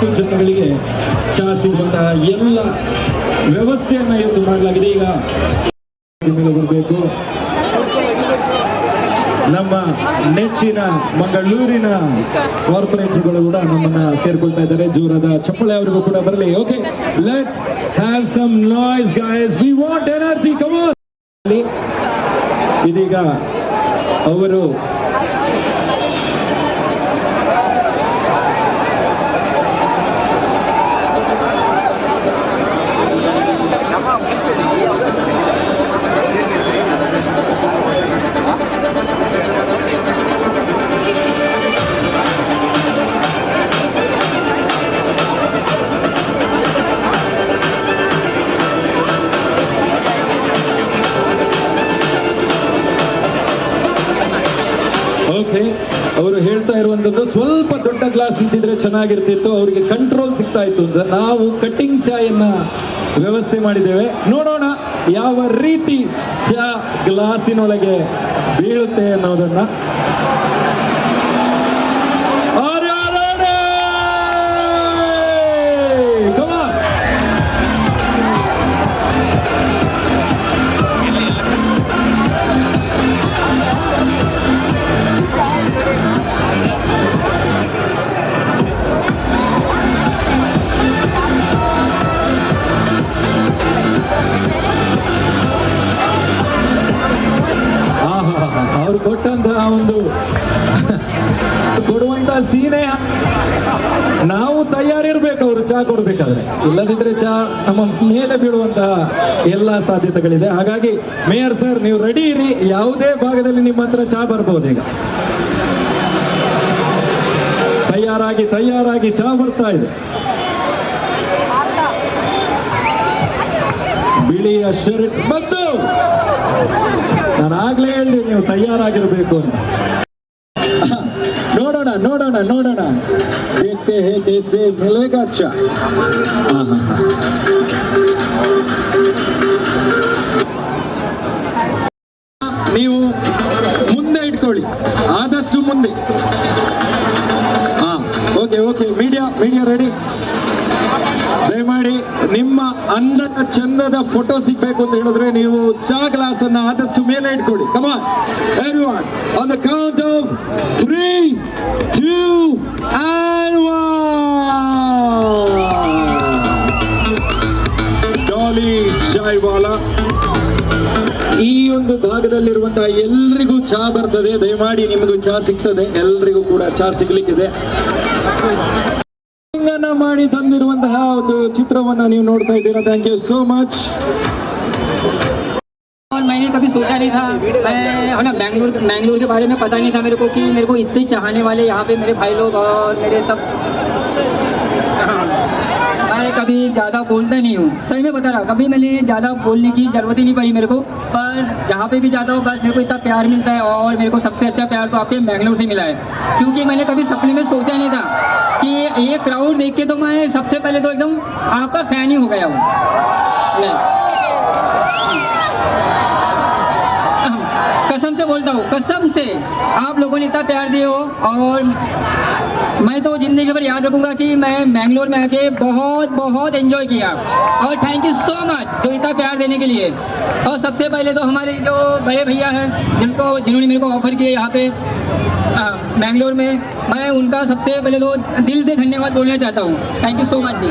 10 ಜನಗಳಿಗೆ ಚಹಾ ಸಿಗುವಂತಹ ಎಲ್ಲ ವ್ಯವಸ್ಥೆಯನ್ನ ಇವತ್ತು ಮಾಡಲಾಗಿದೆ. ಈಗ ಮೇಲೆ ಬರಬೇಕು ನಮ್ಮ ನೆಚ್ಚಿನ ಮಂಗಳೂರಿನ ಕಾರ್ಪೊರೇಟರ್ಗಳು ಕೂಡ ನಮ್ಮನ್ನ ಸೇರ್ಕೊಳ್ತಾ ಇದ್ದಾರೆ. ಜೋರಾದ ಚಪ್ಪಳೆ ಅವರಿಗೂ ಕೂಡ ಬರಲಿ. Okay, let's have some noise guys, we want energy, come on. ಇದೀಗ ಅವರು ಅವರು ಹೇಳ್ತಾ ಇರುವಂತದ್ದು ಸ್ವಲ್ಪ ದೊಡ್ಡ ಗ್ಲಾಸ್ ಇದ್ದಿದ್ರೆ ಚೆನ್ನಾಗಿರ್ತಿತ್ತು, ಅವರಿಗೆ ಕಂಟ್ರೋಲ್ ಸಿಗ್ತಾ ಇತ್ತು ಅಂತ. ನಾವು ಕಟ್ಟಿಂಗ್ ಚಾಯನ್ನ ವ್ಯವಸ್ಥೆ ಮಾಡಿದ್ದೇವೆ. ನೋಡೋಣ ಯಾವ ರೀತಿ ಚಾ ಗ್ಲಾಸಿನೊಳಗೆ ಬೀಳುತ್ತೆ ಅನ್ನೋದನ್ನ. ಅವ್ರು ಕೊಟ್ಟಂತಹ ಒಂದು ಕೊಡುವಂತ ಸೀನೆ ನಾವು ತಯಾರಿರ್ಬೇಕು ಅವರು ಚಹಾ ಕೊಡ್ಬೇಕಾದ್ರೆ, ಇಲ್ಲದಿದ್ರೆ ಚಹಾ ನಮ್ಮ ಮೇಲೆ ಬೀಳುವಂತಹ ಎಲ್ಲಾ ಸಾಧ್ಯತೆಗಳಿದೆ. ಹಾಗಾಗಿ ಮೇಯರ್ ಸರ್, ನೀವು ರೆಡಿ ಇರಿ, ಯಾವುದೇ ಭಾಗದಲ್ಲಿ ನಿಮ್ಮ ಹತ್ರ ಚಹಾ ಬರ್ಬೋದು. ಈಗ ತಯಾರಾಗಿ ಚಹಾ ಬರ್ತಾ ಇದೆ. ಬಿಳಿಯ ಶರ್ಟ್ ಬಂದು, ನಾನು ಆಗ್ಲೇ ಹೇಳಿದೆ ನೀವು ತಯಾರಾಗಿರ್ಬೇಕು ಅಂತ. ನೋಡೋಣ देखते हैं कैसे मिलेगा चा. ನೀವು ಮುಂದೆ ಇಟ್ಕೊಳ್ಳಿ, ಆದಷ್ಟು ಮುಂದೆ. Okay, media ready. ದಯಮಾಡಿ ನಿಮ್ಮ ಅಂದದ ಚಂದದ ಫೋಟೋ ಸಿಗ್ಬೇಕು ಅಂತ ಹೇಳಿದ್ರೆ ನೀವು ಚಾ ಗ್ಲಾಸ್ ಅನ್ನ ಆದಷ್ಟು ಮೇಲೆ ಇಟ್ಕೊಳ್ಳಿ. Come on everyone, on the count of 3, 2 and 1. Dolly Chai Wala. ಈ ಒಂದು ಭಾಗದಲ್ಲಿರುವಂತಹ ಎಲ್ರಿಗೂ ಚಹಾ ಬರ್ತದೆ. ದಯಮಾಡಿ ನಿಮಗೂ ಚಹಾ ಸಿಗ್ತದೆ, ಎಲ್ರಿಗೂ ಕೂಡ ಚಹಾ ಸಿಗ್ಲಿಕ್ಕಿದೆ. ಮಾಡಿ ತಂದಿರುವಂತಹ ಒಂದು ಚಿತ್ರವನ್ನ ನೀವು ನೋಡ್ತಾ ಇದ್ದೀರಾ. Thank you so much. और मैंने कभी सोचा नहीं था, मैं मैंगलोर के बारे में पता नहीं था मेरे को कि मेरे को इतने चाहने वाले यहाँ पे मेरे भाई लोग और मेरे सब. मैं कभी ज़्यादा बोलता नहीं हूँ, सही में बता रहा, कभी मैंने ज़्यादा बोलने की ज़रूरत ही नहीं पड़ी मेरे को. पर जहाँ पे भी जाता हूँ बस मेरे को इतना प्यार मिलता है, और मेरे को सबसे अच्छा प्यार तो आपके मैंगलोर से मिला है. क्योंकि मैंने कभी सपने में सोचा नहीं था कि ये क्राउड देख के तो मैं सबसे पहले तो एकदम आपका फैन ही हो गया हूँ. कसम से बोलता हूँ, कसम से आप लोगों ने इतना प्यार दिए हो, और मैं तो जिंदगी भर याद रखूंगा कि मैं मैंगलोर में आके बहुत एंजॉय किया. और थैंक यू सो मच जो इतना प्यार देने के लिए. और सबसे पहले तो हमारे जो बड़े भैया हैं जिन्होंने मेरे को ऑफर किया यहाँ पे मैंगलोर में, मैं उनका सबसे पहले तो दिल से धन्यवाद बोलना चाहता हूँ. Thank you so much ji.